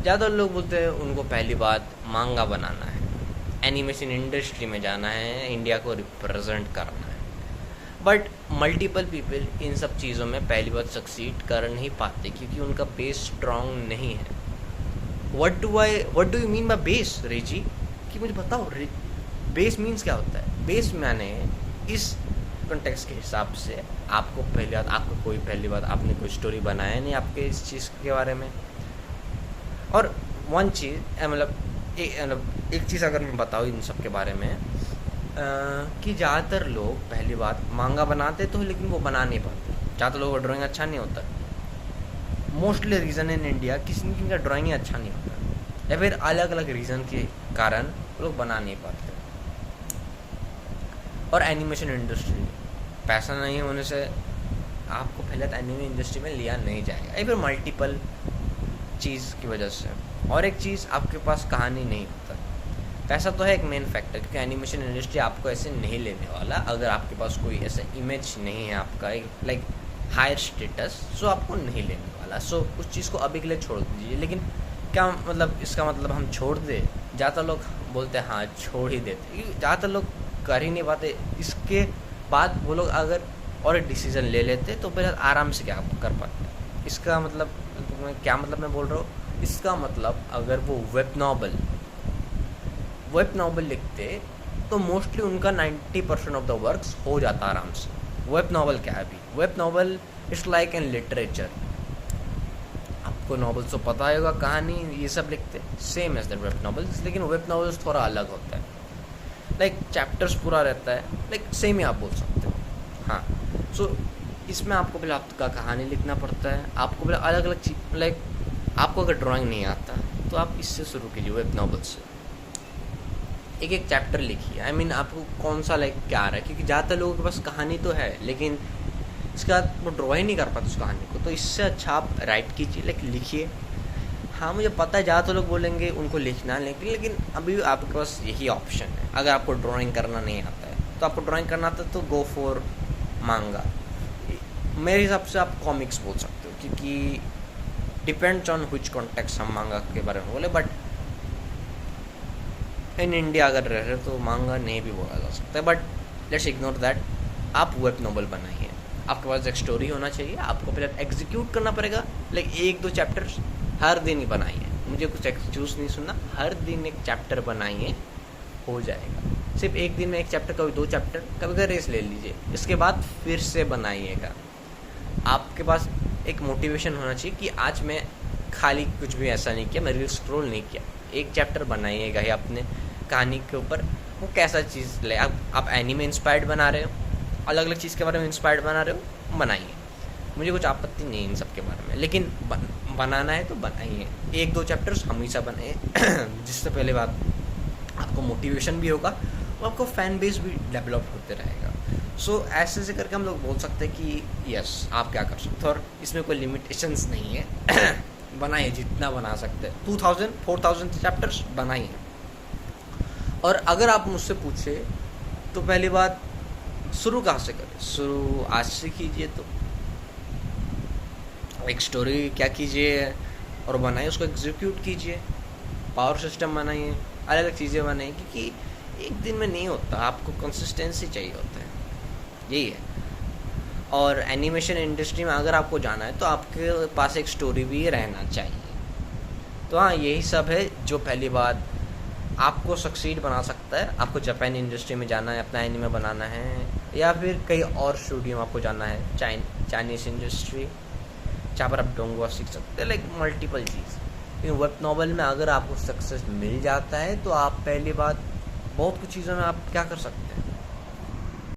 ज़्यादा लोग बोलते हैं उनको पहली बात मांगा बनाना है, एनिमेशन इंडस्ट्री में जाना है, इंडिया को रिप्रेजेंट करना है। बट मल्टीपल पीपल इन सब चीज़ों में पहली बार सक्सीड कर नहीं पाते क्योंकि उनका बेस स्ट्रांग नहीं है। What do you mean by base रेजी, कि मुझे बताओ बेस मीन्स क्या होता है? बेस मैंने इस कॉन्टेक्स्ट के हिसाब से आपको पहली बात, आपको कोई पहली बात आपने कोई स्टोरी बनाया नहीं आपके इस चीज़ के बारे में। और वन चीज़ मतलब एक चीज़ अगर मैं बताऊँ इन सब के बारे में, कि ज़्यादातर लोग पहली बात मांगा बनाते तो लेकिन वो बना नहीं पाते। ज़्यादातर लोगों का ड्राइंग अच्छा नहीं होता। मोस्टली रीज़न इन इंडिया किसी का ड्राइंग ही अच्छा नहीं होता, या फिर अलग अलग रीज़न के कारण लोग बना नहीं पाते। और एनिमेशन इंडस्ट्री, पैसा नहीं होने से आपको पहले तो एनिमे इंडस्ट्री में लिया नहीं जाएगा, या फिर मल्टीपल चीज़ की वजह से। और एक चीज़, आपके पास कहानी नहीं होता। पैसा तो है एक मेन फैक्टर, क्योंकि एनिमेशन इंडस्ट्री आपको ऐसे नहीं लेने वाला अगर आपके पास कोई ऐसा इमेज नहीं है आपका लाइक हायर स्टेटस, सो आपको नहीं लेने वाला। सो उस चीज़ को अभी के लिए छोड़ दीजिए। लेकिन क्या मतलब इसका मतलब हम छोड़ दें? ज़्यादातर लोग बोलते हैं हाँ छोड़ ही देते, क्योंकि ज़्यादातर लोग कर ही नहीं पाते। इसके बाद वो लोग अगर और एक डिसीज़न ले लेते तो फिर आराम से क्या कर पाते। इसका मतलब क्या मतलब मैं बोल रहा हूँ, इसका मतलब अगर वो वेब नॉवल लिखते तो मोस्टली उनका 90% ऑफ द वर्क्स हो जाता आराम से। वेब नॉवल क्या है? अभी web novel it's like an literature. आपको नॉवल्स तो पता होगा, कहानी ये सब लिखते same as the web novels, लेकिन वेब नॉवल्स थोड़ा अलग होता है। लाइक चैप्टर्स पूरा रहता है, लाइक सेम ही आप बोल सकते हो। हाँ, सो इसमें आपको पहले आपका कहानी लिखना पड़ता है। आपको पहले अलग अलग चीज, लाइक आपको अगर ड्राइंग नहीं आता तो आप इससे शुरू कीजिए, वेब नॉवल से। एक एक चैप्टर लिखिए। आई मीन आपको कौन सा लाइक क्या आ रहा है, क्योंकि ज़्यादातर लोगों के पास कहानी तो है लेकिन इसके बाद वो ड्रॉ ही नहीं कर पाते उस कहानी को। तो इससे अच्छा आप राइट कीजिए, लाइक लिखिए। हाँ मुझे पता है ज़्यादातर लोग बोलेंगे उनको लिखना, लेकिन अभी आपके पास यही ऑप्शन है। अगर आपको ड्राइंग करना नहीं आता है तो आपको ड्राइंग करना आता है तो गो फॉर मांगा। मेरे हिसाब से आप कॉमिक्स बोल सकते हो, क्योंकि डिपेंड्स ऑन व्हिच कॉन्टेक्स्ट हम मांगा के बारे में बोले। बट इन इंडिया अगर रह रहे तो मांगा नहीं भी बोला जा सकता है। But let's ignore that. आप वेब नॉवल बनाइए। आपके पास एक स्टोरी होना चाहिए, आपको पहले एग्जीक्यूट करना पड़ेगा। लाइक 1-2 चैप्टर्स हर दिन ही बनाइए। मुझे कुछ एक्सक्यूज नहीं सुनना, हर दिन एक चैप्टर बनाइए, हो जाएगा। सिर्फ एक दिन में एक चैप्टर, कभी 2 चैप्टर, कभी कभी रेस्ट ले लीजिए। इसके बाद फिर से बनाइएगा। आपके पास एक मोटिवेशन होना चाहिए कि आज मैं खाली कुछ भी ऐसा नहीं किया, मैं रील स्क्रॉल नहीं किया। एक चैप्टर बनाइएगा ही अपने कहानी के ऊपर। वो कैसा चीज़ ले, आप एनीमे इंस्पायर्ड बना रहे हो, अलग अलग चीज़ के बारे में इंस्पायर्ड बना रहे हो, बनाइए। मुझे कुछ आपत्ति नहीं इन सब के बारे में, लेकिन बनाना है तो बनाइए। 1-2 चैप्टर्स हमेशा बनाइए जिससे पहले बात आपको मोटिवेशन भी होगा और आपको फैन बेस भी डेवलप होते रहेगा। सो ऐसे करके हम लोग बोल सकते हैं कि यस आप क्या कर सकते हो, और इसमें कोई लिमिटेशंस नहीं है। बनाइए जितना बना सकते हैं, 2000-4000 चैप्टर्स बनाइए। और अगर आप मुझसे पूछे तो पहली बात शुरू कहाँ से करें? शुरू आज से कीजिए। तो एक स्टोरी क्या कीजिए और बनाइए, उसको एग्जीक्यूट कीजिए, पावर सिस्टम बनाइए, अलग अलग चीज़ें बनाइए, क्योंकि एक दिन में नहीं होता, आपको कंसिस्टेंसी चाहिए होता है, यही है। और एनिमेशन इंडस्ट्री में अगर आपको जाना है तो आपके पास एक स्टोरी भी रहना चाहिए। तो हाँ यही सब है जो पहली बात आपको सक्सीड बना सकता है। आपको जापान इंडस्ट्री में जाना है, अपना एनिमे बनाना है, या फिर कहीं और स्टूडियो में आपको जाना है, चाइनीज़ इंडस्ट्री, जहाँ पर आप डोंगवा सीख सकते हैं, लाइक मल्टीपल चीज़। लेकिन वेब नॉवल में अगर आपको सक्सेस मिल जाता है तो आप पहली बात बहुत कुछ चीज़ों में आप क्या कर सकते हैं,